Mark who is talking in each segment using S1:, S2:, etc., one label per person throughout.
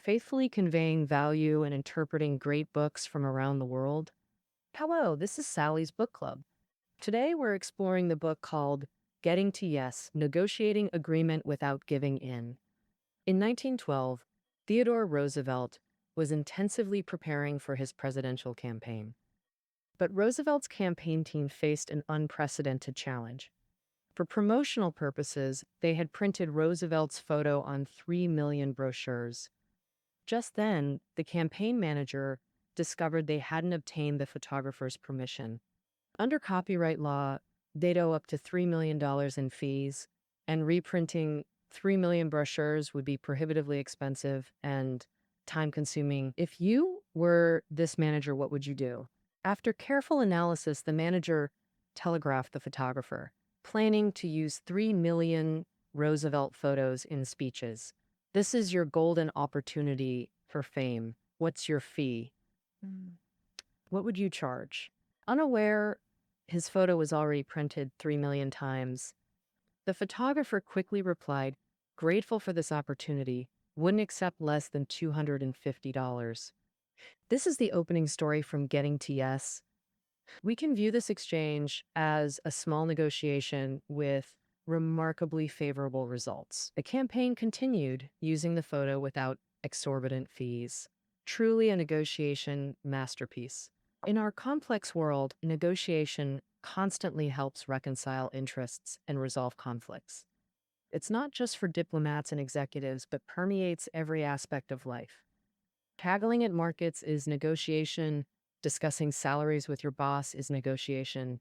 S1: faithfully conveying value and interpreting great books from around the world. Hello, this is Sally's Book Club. Today we're exploring the book called Getting to Yes, Negotiating Agreement Without Giving In. In 1912, Theodore Roosevelt was intensively preparing for his presidential campaign. But Roosevelt's campaign team faced an unprecedented challenge. For promotional purposes, they had printed Roosevelt's photo on 3 million brochures. Just then, the campaign manager discovered they hadn't obtained the photographer's permission. Under copyright law, they'd owe up to $3 million in fees, and reprinting 3 million brochures would be prohibitively expensive and time-consuming. If you were this manager, what would you do? After careful analysis, the manager telegraphed the photographer, planning to use 3 million Roosevelt photos in speeches. This is your golden opportunity for fame. What's your fee? What would you charge? Unaware his photo was already printed 3 million times, the photographer quickly replied, grateful for this opportunity, wouldn't accept less than $250. This is the opening story from Getting to Yes. We can view this exchange as a small negotiation with remarkably favorable results. The campaign continued using the photo without exorbitant fees. Truly a negotiation masterpiece. In our complex world, negotiation constantly helps reconcile interests and resolve conflicts. It's not just for diplomats and executives, but permeates every aspect of life. Haggling at markets is negotiation. Discussing salaries with your boss is negotiation.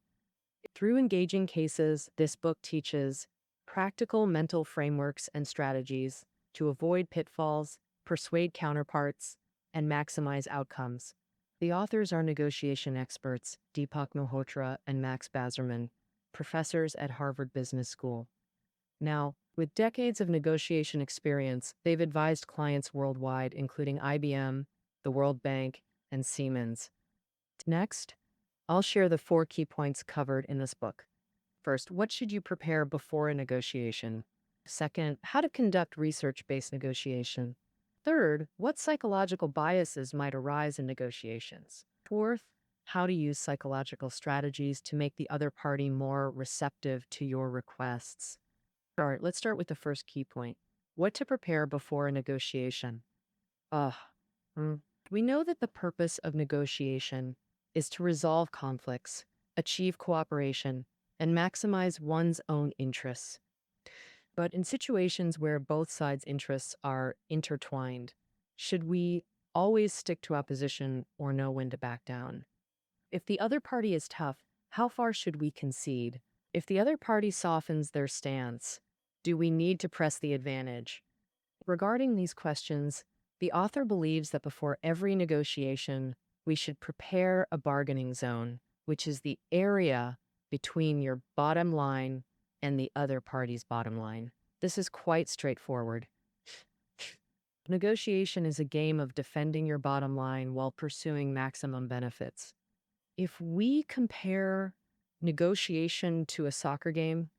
S1: Through engaging cases, this book teaches practical mental frameworks and strategies to avoid pitfalls, persuade counterparts, and maximize outcomes. The authors are negotiation experts, Deepak Malhotra and Max Bazerman, professors at Harvard Business School. Now, with decades of negotiation experience, they've advised clients worldwide, including IBM, the World Bank, and Siemens. Next, I'll share the 4 key points covered in this book. First, what should you prepare before a negotiation? Second, how to conduct research-based negotiation. Third, what psychological biases might arise in negotiations. Fourth, how to use psychological strategies to make the other party more receptive to your requests. All right, let's start with the first key point. What to prepare before a negotiation. Ugh. We know that the purpose of negotiation is to resolve conflicts, achieve cooperation, and maximize one's own interests. But in situations where both sides' interests are intertwined, should we always stick to opposition or know when to back down? If the other party is tough, how far should we concede? If the other party softens their stance, do we need to press the advantage? Regarding these questions, the author believes that before every negotiation, we should prepare a bargaining zone, which is the area between your bottom line and the other party's bottom line. This is quite straightforward. Negotiation is a game of defending your bottom line while pursuing maximum benefits. If we compare negotiation to a soccer game,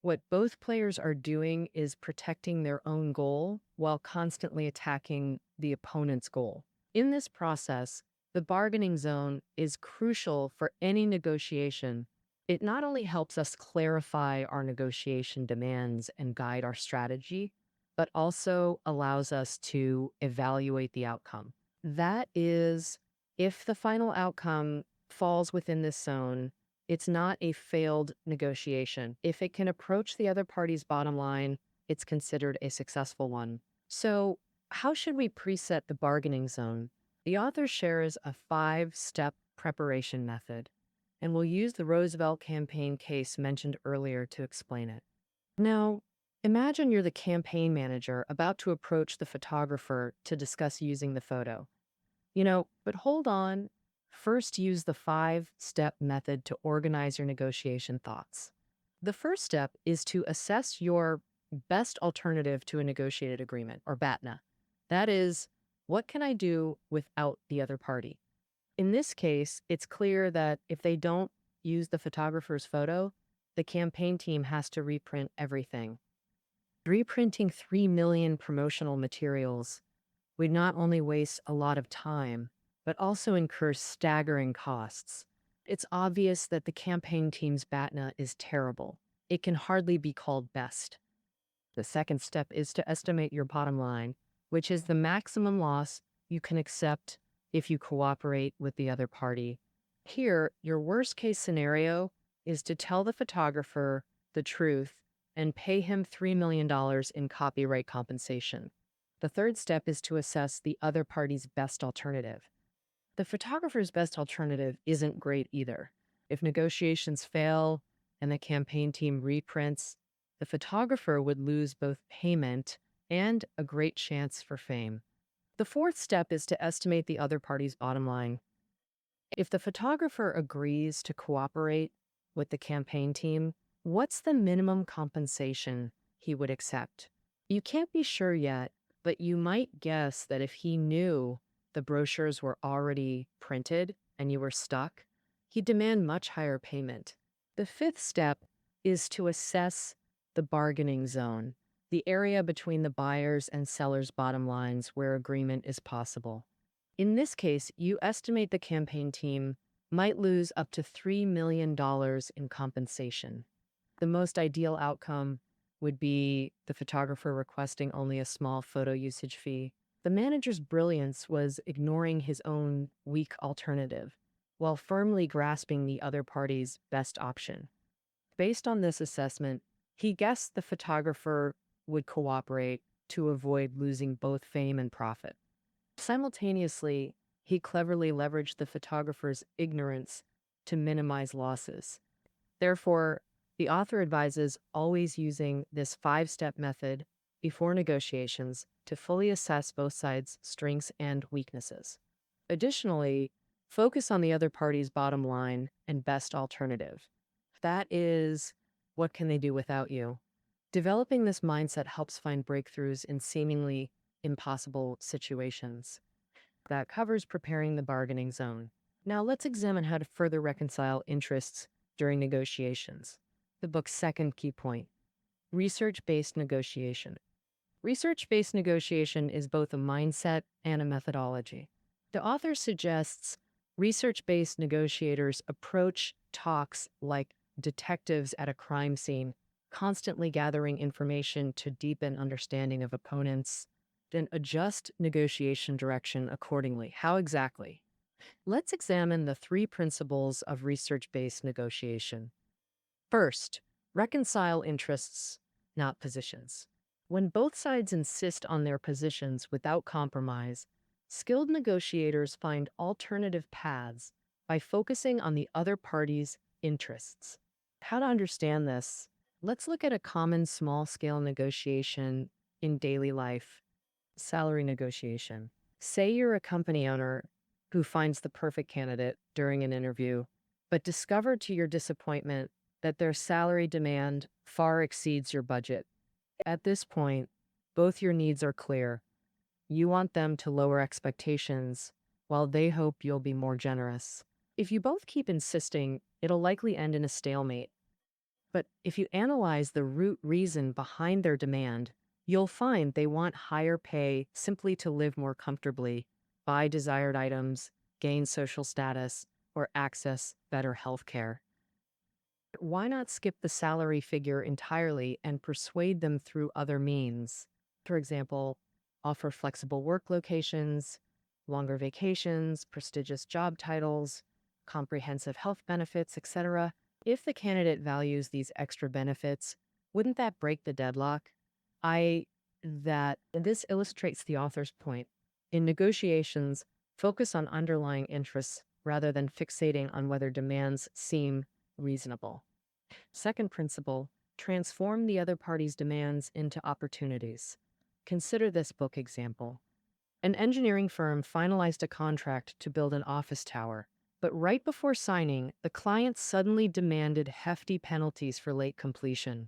S1: what both players are doing is protecting their own goal while constantly attacking the opponent's goal. In this process, the bargaining zone is crucial for any negotiation. It not only helps us clarify our negotiation demands and guide our strategy, but also allows us to evaluate the outcome. That is, if the final outcome falls within this zone, it's not a failed negotiation. If it can approach the other party's bottom line, it's considered a successful one. So, how should we preset the bargaining zone? The author shares a 5-step preparation method, and we'll use the Roosevelt campaign case mentioned earlier to explain it. Now, imagine you're the campaign manager about to approach the photographer to discuss using the photo. But hold on. First, use the 5-step method to organize your negotiation thoughts. The first step is to assess your best alternative to a negotiated agreement, or BATNA. That is, what can I do without the other party? In this case, it's clear that if they don't use the photographer's photo, the campaign team has to reprint everything. Reprinting 3 million promotional materials would not only waste a lot of time, but also incur staggering costs. It's obvious that the campaign team's BATNA is terrible. It can hardly be called best. The second step is to estimate your bottom line, which is the maximum loss you can accept if you cooperate with the other party. Here, your worst case scenario is to tell the photographer the truth and pay him $3 million in copyright compensation. The third step is to assess the other party's best alternative. The photographer's best alternative isn't great either. If negotiations fail and the campaign team reprints, the photographer would lose both payment and a great chance for fame. The fourth step is to estimate the other party's bottom line. If the photographer agrees to cooperate with the campaign team, what's the minimum compensation he would accept? You can't be sure yet, but you might guess that if he knew the brochures were already printed and you were stuck, he'd demand much higher payment. The fifth step is to assess the bargaining zone, the area between the buyer's and seller's bottom lines where agreement is possible. In this case, you estimate the campaign team might lose up to $3 million in compensation. The most ideal outcome would be the photographer requesting only a small photo usage fee. The manager's brilliance was ignoring his own weak alternative while firmly grasping the other party's best option. Based on this assessment, he guessed the photographer would cooperate to avoid losing both fame and profit. Simultaneously, he cleverly leveraged the photographer's ignorance to minimize losses. Therefore, the author advises always using this five-step method before negotiations to fully assess both sides' strengths and weaknesses. Additionally, focus on the other party's bottom line and best alternative. That is, what can they do without you? Developing this mindset helps find breakthroughs in seemingly impossible situations. That covers preparing the bargaining zone. Now let's examine how to further reconcile interests during negotiations. The book's second key point: research-based negotiation. Research-based negotiation is both a mindset and a methodology. The author suggests research-based negotiators approach talks like detectives at a crime scene, constantly gathering information to deepen understanding of opponents, then adjust negotiation direction accordingly. How exactly? Let's examine the three principles of research-based negotiation. First, reconcile interests, not positions. When both sides insist on their positions without compromise, skilled negotiators find alternative paths by focusing on the other party's interests. How to understand this? Let's look at a common small-scale negotiation in daily life: salary negotiation. Say you're a company owner who finds the perfect candidate during an interview, but discover to your disappointment that their salary demand far exceeds your budget. At this point, both your needs are clear. You want them to lower expectations, while they hope you'll be more generous. If you both keep insisting, it'll likely end in a stalemate. But if you analyze the root reason behind their demand, you'll find they want higher pay simply to live more comfortably, buy desired items, gain social status, or access better health care. Why not skip the salary figure entirely and persuade them through other means? For example, offer flexible work locations, longer vacations, prestigious job titles, comprehensive health benefits, etc. If the candidate values these extra benefits, wouldn't that break the deadlock? This illustrates the author's point. In negotiations, focus on underlying interests rather than fixating on whether demands seem reasonable. Second principle: transform the other party's demands into opportunities. Consider this book example. An engineering firm finalized a contract to build an office tower, but right before signing, the client suddenly demanded hefty penalties for late completion.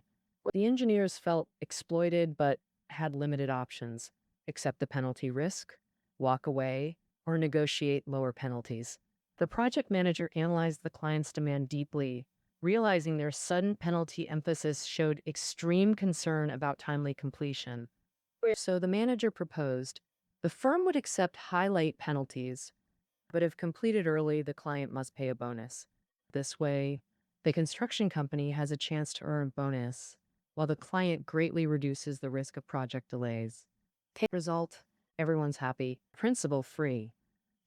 S1: The engineers felt exploited but had limited options: accept the penalty risk, walk away, or negotiate lower penalties. The project manager analyzed the client's demand deeply, realizing their sudden penalty emphasis showed extreme concern about timely completion. So the manager proposed, The firm would accept high late penalties, but if completed early, the client must pay a bonus. This way, the construction company has a chance to earn a bonus, while the client greatly reduces the risk of project delays. Result, everyone's happy, principal free.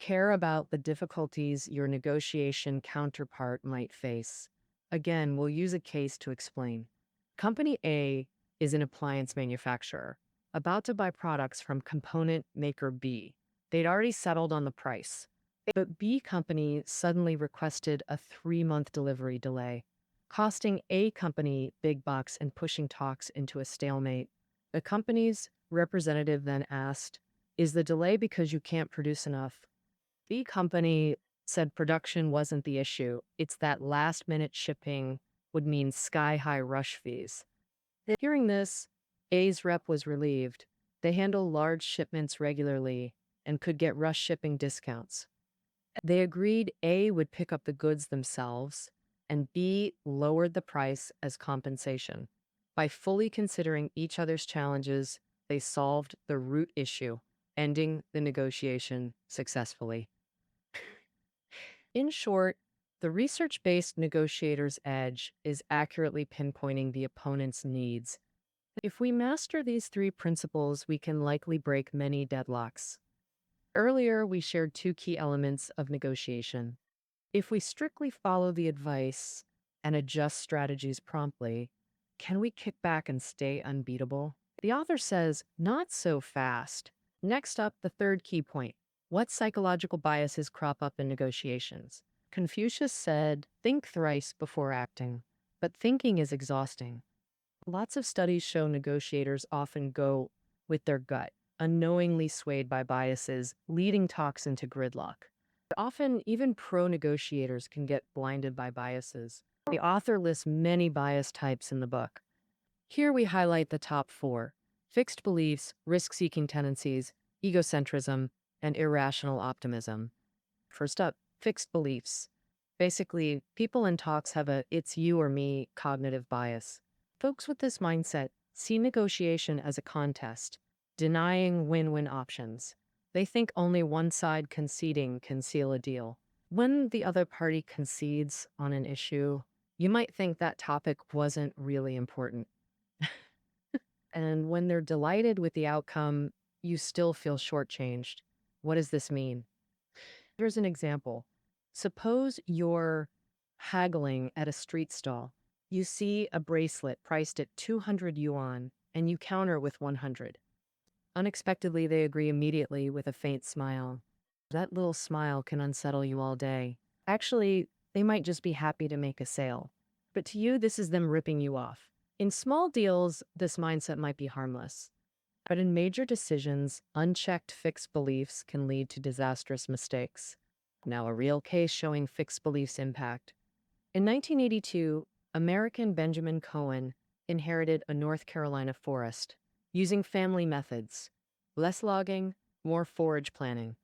S1: Care about the difficulties your negotiation counterpart might face. Again, we'll use a case to explain. Company A is an appliance manufacturer, about to buy products from component maker B. They'd already settled on the price. But B company suddenly requested a 3-month delivery delay, costing A company big bucks and pushing talks into a stalemate. The company's representative then asked, "Is the delay because you can't produce enough?" B company said production wasn't the issue. It's that last minute shipping would mean sky high rush fees. Hearing this, A's rep was relieved. They handle large shipments regularly and could get rush shipping discounts. They agreed A would pick up the goods themselves, and B lowered the price as compensation. By fully considering each other's challenges, they solved the root issue, ending the negotiation successfully. In short, the research-based negotiator's edge is accurately pinpointing the opponent's needs. If we master these 3 principles, we can likely break many deadlocks. Earlier, we shared 2 key elements of negotiation. If we strictly follow the advice and adjust strategies promptly, can we kick back and stay unbeatable? The author says, not so fast. Next up, the 3rd key point. What psychological biases crop up in negotiations? Confucius said, think thrice before acting, but thinking is exhausting. Lots of studies show negotiators often go with their gut, unknowingly swayed by biases, leading talks into gridlock. Often, even pro-negotiators can get blinded by biases. The author lists many bias types in the book. Here we highlight the top 4: fixed beliefs, risk-seeking tendencies, egocentrism, and irrational optimism. First up, fixed beliefs. Basically, people in talks have a "it's you or me" cognitive bias. Folks with this mindset see negotiation as a contest, denying win-win options. They think only one side conceding can seal a deal. When the other party concedes on an issue, you might think that topic wasn't really important. And when they're delighted with the outcome, you still feel shortchanged. What does this mean? Here's an example. Suppose you're haggling at a street stall. You see a bracelet priced at 200 yuan and you counter with 100. Unexpectedly, they agree immediately with a faint smile. That little smile can unsettle you all day. Actually, they might just be happy to make a sale. But to you, this is them ripping you off. In small deals, this mindset might be harmless. But in major decisions, unchecked fixed beliefs can lead to disastrous mistakes. Now, a real case showing fixed beliefs' impact. In 1982, American Benjamin Cohen inherited a North Carolina forest using family methods: less logging, more forage planting.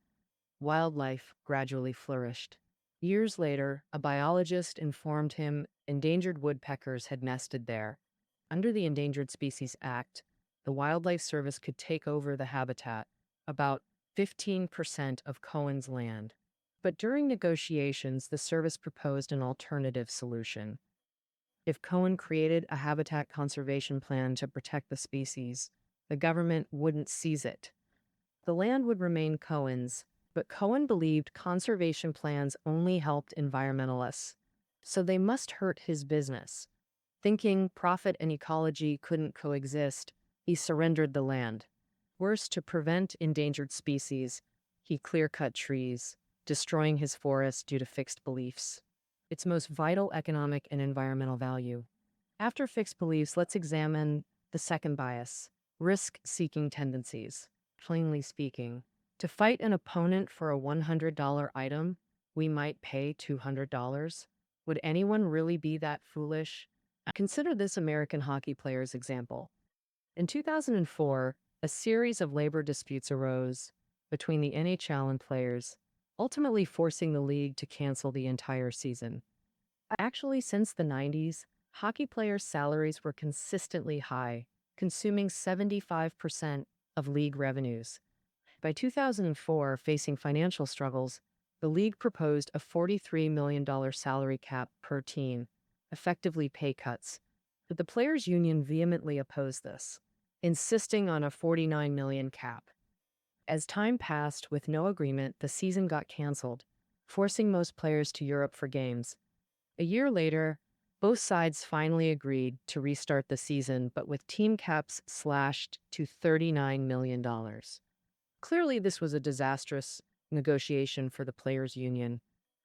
S1: Wildlife gradually flourished. Years later, a biologist informed him endangered woodpeckers had nested there. Under the Endangered Species Act, the Wildlife Service could take over the habitat, about 15% of Cohen's land. But during negotiations, the service proposed an alternative solution. If Cohen created a habitat conservation plan to protect the species, the government wouldn't seize it. The land would remain Cohen's, but Cohen believed conservation plans only helped environmentalists, so they must hurt his business. Thinking profit and ecology couldn't coexist, he surrendered the land. Worse, to prevent endangered species, he clear-cut trees, destroying his forest due to fixed beliefs, its most vital economic and environmental value. After fixed beliefs, let's examine the second bias: risk-seeking tendencies. Plainly speaking, to fight an opponent for a $100 item, we might pay $200. Would anyone really be that foolish? Consider this American hockey player's example. In 2004, a series of labor disputes arose between the NHL and players, ultimately forcing the league to cancel the entire season. Actually, since the 90s, hockey players' salaries were consistently high, consuming 75% of league revenues. By 2004, facing financial struggles, the league proposed a $43 million salary cap per team, effectively pay cuts. But the players' union vehemently opposed this, insisting on a $49 million cap. As time passed with no agreement, the season got canceled, forcing most players to Europe for games. A year later, both sides finally agreed to restart the season, but with team caps slashed to $39 million. Clearly, this was a disastrous negotiation for the players' union.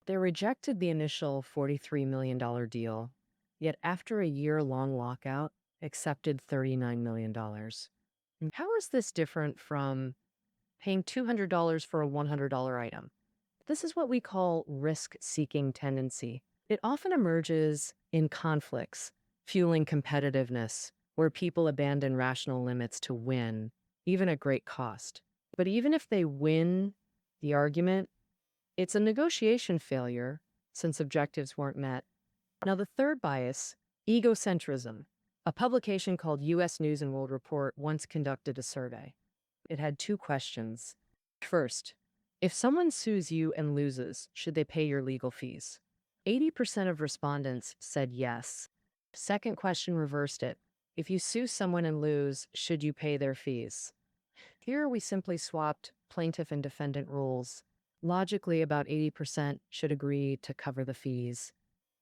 S1: They rejected the initial $43 million deal, yet after a year-long lockout, accepted $39 million. How is this different from paying $200 for a $100 item? This is what we call risk-seeking tendency. It often emerges in conflicts, fueling competitiveness, where people abandon rational limits to win, even at great cost. But even if they win the argument, it's a negotiation failure since objectives weren't met. Now, the third bias, egocentrism. A publication called U.S. News and World Report once conducted a survey. It had two questions. First, if someone sues you and loses, should they pay your legal fees? 80% of respondents said yes. Second question reversed it. If you sue someone and lose, should you pay their fees? Here we simply swapped plaintiff and defendant rules. Logically, about 80% should agree to cover the fees.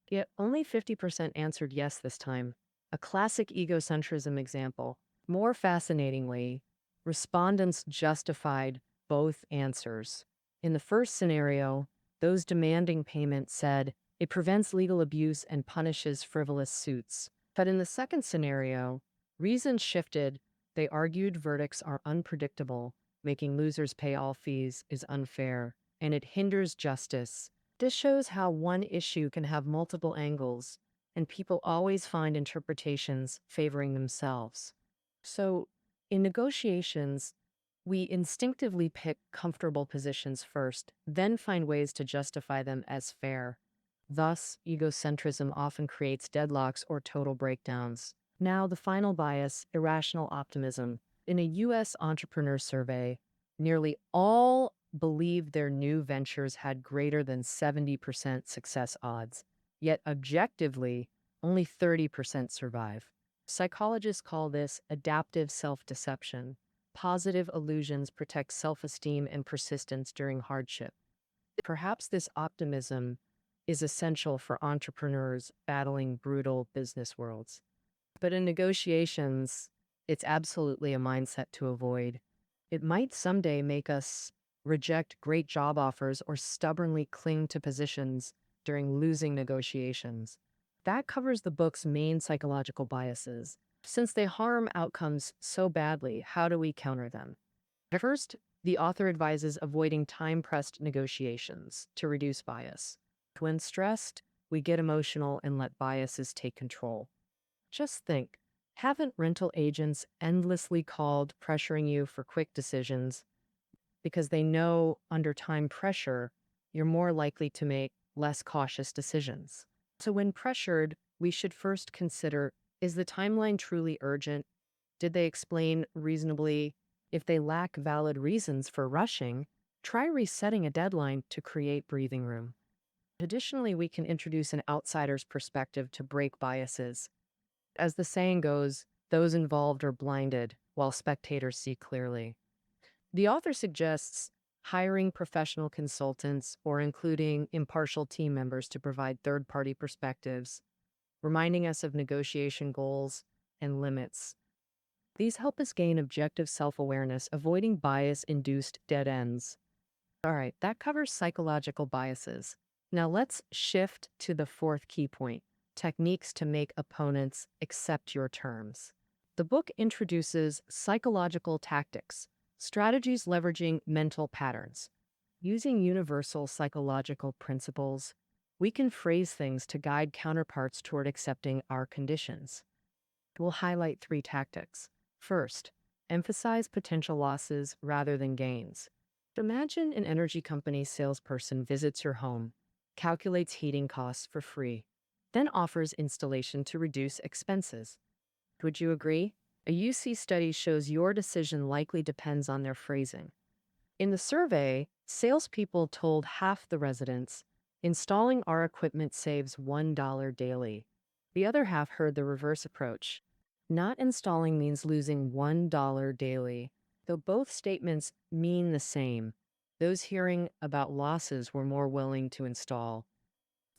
S1: Yet only 50% answered yes this time. A classic egocentrism example. More fascinatingly, respondents justified both answers. In the first scenario, those demanding payment said it prevents legal abuse and punishes frivolous suits. But in the second scenario, reasons shifted. They argued verdicts are unpredictable, making losers pay all fees is unfair, and it hinders justice. This shows how one issue can have multiple angles, and people always find interpretations favoring themselves. So, in negotiations, we instinctively pick comfortable positions first, then find ways to justify them as fair. Thus, egocentrism often creates deadlocks or total breakdowns. Now, the final bias, irrational optimism. In a U.S. entrepreneur survey, nearly all believed their new ventures had greater than 70% success odds. Yet, objectively, only 30% survive. Psychologists call this adaptive self-deception. Positive illusions protect self-esteem and persistence during hardship. Perhaps this optimism is essential for entrepreneurs battling brutal business worlds. But in negotiations, it's absolutely a mindset to avoid. It might someday make us reject great job offers or stubbornly cling to positions during losing negotiations. That covers the book's main psychological biases. Since they harm outcomes so badly, how do we counter them? First, the author advises avoiding time-pressed negotiations to reduce bias. When stressed, we get emotional and let biases take control. Just think, haven't rental agents endlessly called pressuring you for quick decisions because they know under time pressure, you're more likely to make less cautious decisions? So when pressured, we should first consider, is the timeline truly urgent? Did they explain reasonably? If they lack valid reasons for rushing, try resetting a deadline to create breathing room. Additionally, we can introduce an outsider's perspective to break biases. As the saying goes, those involved are blinded, while spectators see clearly. The author suggests hiring professional consultants or including impartial team members to provide third-party perspectives, reminding us of negotiation goals and limits. These help us gain objective self-awareness, avoiding bias-induced dead ends. All right, that covers psychological biases. Now let's shift to the fourth key point, techniques to make opponents accept your terms. The book introduces psychological tactics, strategies leveraging mental patterns. Using universal psychological principles, we can phrase things to guide counterparts toward accepting our conditions. We'll highlight three tactics. First, emphasize potential losses rather than gains. Imagine an energy company salesperson visits your home, calculates heating costs for free, then offers installation to reduce expenses. Would you agree? A UC study shows your decision likely depends on their phrasing. In the survey, salespeople told half the residents, installing our equipment saves $1 daily. The other half heard the reverse approach. Not installing means losing $1 daily, though both statements mean the same. Those hearing about losses were more willing to install.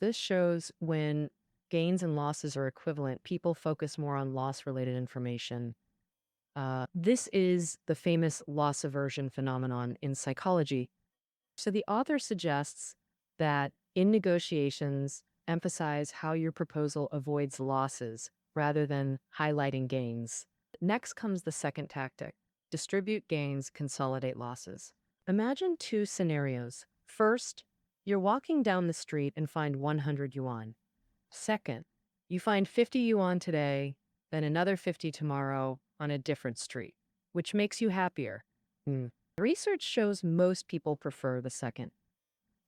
S1: This shows when gains and losses are equivalent, people focus more on loss-related information. This is the famous loss aversion phenomenon in psychology. So the author suggests that in negotiations, emphasize how your proposal avoids losses rather than highlighting gains. Next comes the second tactic: distribute gains, consolidate losses. Imagine two scenarios. First, you're walking down the street and find 100 yuan. Second, you find 50 yuan today, then another 50 tomorrow on a different street. Which makes you happier? Research shows most people prefer the second,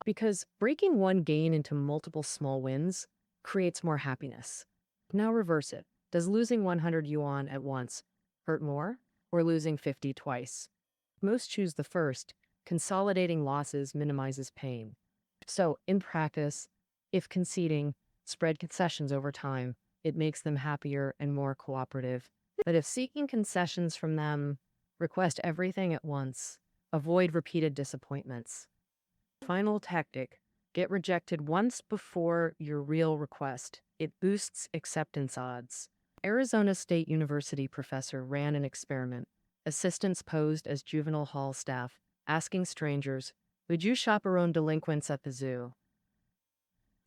S1: because breaking one gain into multiple small wins creates more happiness. Now reverse it. Does losing 100 yuan at once hurt more, or losing 50 twice? Most choose the first. Consolidating losses minimizes pain. So, in practice, if conceding, spread concessions over time, it makes them happier and more cooperative. But if seeking concessions from them, request everything at once. Avoid repeated disappointments. Final tactic: get rejected once before your real request. It boosts acceptance odds. Arizona State University professor ran an experiment. Assistants posed as juvenile hall staff, asking strangers, "Would you chaperone delinquents at the zoo?"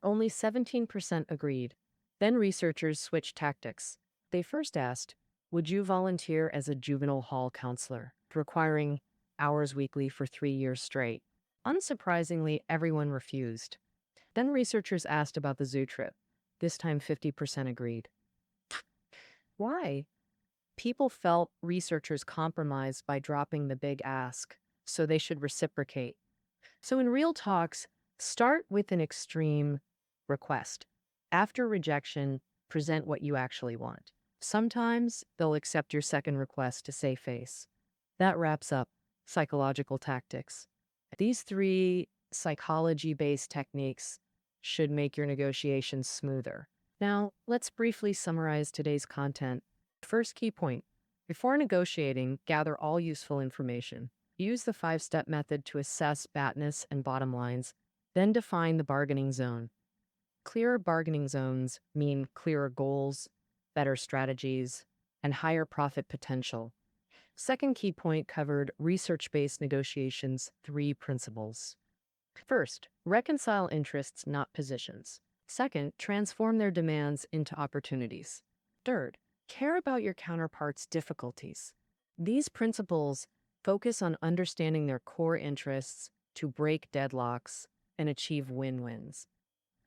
S1: Only 17% agreed. Then researchers switched tactics. They first asked, "Would you volunteer as a juvenile hall counselor?" requiring hours weekly for 3 years straight. Unsurprisingly, everyone refused. Then researchers asked about the zoo trip. This time, 50% agreed. Why? People felt researchers compromised by dropping the big ask, so they should reciprocate. So in real talks, start with an extreme request. After rejection, present what you actually want. Sometimes they'll accept your second request to save face. That wraps up psychological tactics. These three psychology-based techniques should make your negotiations smoother. Now, let's briefly summarize today's content. First key point: before negotiating, gather all useful information. Use the 5-step method to assess BATness and bottom lines, then define the bargaining zone. Clearer bargaining zones mean clearer goals, better strategies, and higher profit potential. Second key point covered research-based negotiations 3 principles. First, reconcile interests, not positions. Second, transform their demands into opportunities. Third, care about your counterpart's difficulties. These principles focus on understanding their core interests to break deadlocks and achieve win-wins.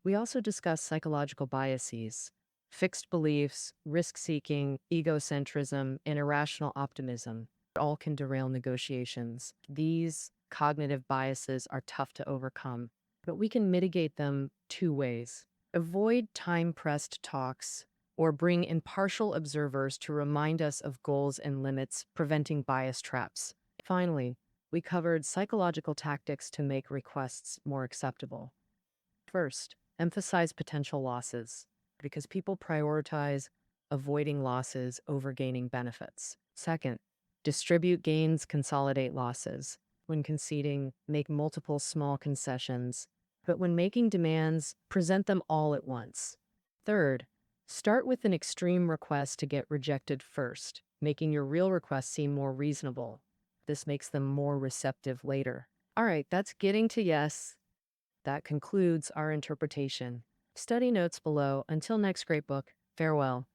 S1: We also discuss psychological biases, fixed beliefs, risk-seeking, egocentrism, and irrational optimism. All can derail negotiations. These cognitive biases are tough to overcome, but we can mitigate them 2 ways. Avoid time-pressed talks, or bring impartial observers to remind us of goals and limits, preventing bias traps. Finally, we covered psychological tactics to make requests more acceptable. First, emphasize potential losses, because people prioritize avoiding losses over gaining benefits. Second, distribute gains, consolidate losses. When conceding, make multiple small concessions, but when making demands, present them all at once. Third, start with an extreme request to get rejected first, making your real request seem more reasonable. This makes them more receptive later. All right, that's getting to yes. That concludes our interpretation. Study notes below. Until next great book, farewell.